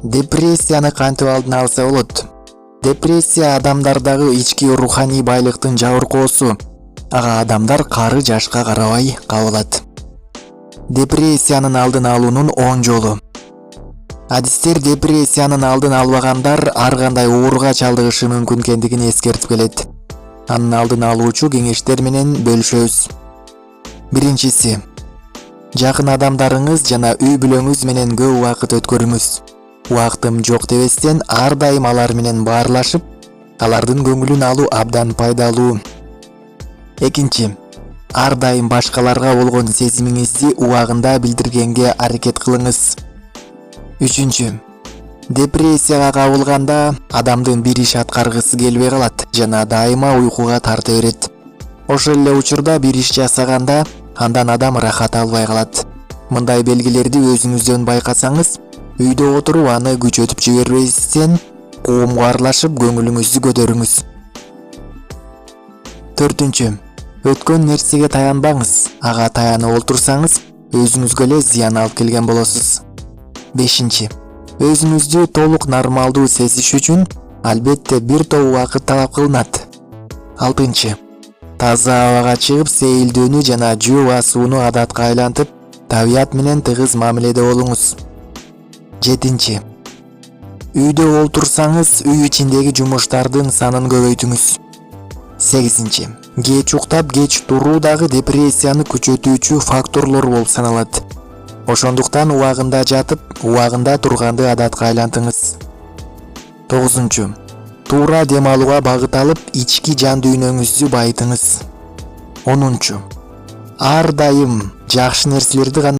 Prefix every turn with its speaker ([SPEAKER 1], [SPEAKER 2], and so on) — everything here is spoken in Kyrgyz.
[SPEAKER 1] Депрессияны кантип алдын алса болот? Депрессия адамдардагы ички руханий байлыктын жабыркоосу. Ага адамдар кары жашка карабай кабылат. Депрессиянын алдын алуунун 10 жолу. Адистер депрессиянын алдын албагандар ар кандай ооруга чалдыгышы мүмкүн экендигин эскертип келет. Анын алдын алуучу кеңештер менен бөлүшөбүз. Биринчиси, жакын адамдарыңыз жана үй бүлөңүз менен көп убакыт өткөрүңүз. Убактым жок дебестен ар дайым алар менен баарлашып, алардын көңүлүн алуу абдан пайдалуу. Экинчи, ар дайым башкаларга болгон сезимиңизди убагында билдиргенге аракет кылыңыз. Үчүнчү, депрессияга кабылганда адамдын бир иш аткаргысы келбей калат жана дайыма уйкуга тарта берет. Ошол эле учурда бир иш жасаганда андан адам рахат албай калат. Мындай белгилерди өзүңүздөн байкасаңыз, үйдө отуруп аны күчөтүп жибербестен коомго аралашып көңүлүңүздү көтөрүңүз. Төртүнчү, өткөн нерсеге таянбаңыз. Ага таянып олтурсаңыз, өзүңүзгө эле зыян алып келген болосуз. Бешинчи, өзүңүздү толук нормалдуу сезиш үчүн албетте бир топ убакыт талап кылынат. Алтынчы, таза абага чыгып сейилдөөнү жана жөө басууну адатка айлантып, табият менен тыгыз мамиледе болуңуз. Жетинчи, үйдө олтурсаңыз, үй ичиндеги жумуштардын санын көбөйтүңүз. Сегизинчи, кеч уктап, кеч туруу дагы депрессияны күчөтүүчү факторлор болуп саналат. Ошондуктан убагында жатып, убагында турганды адатка айлантыңыз. Тогузунчу, туура дем алууга багыт алып, ички жан дүйнөңүздү байытыңыз. Онунчу, ар дайым жакшы нерселерди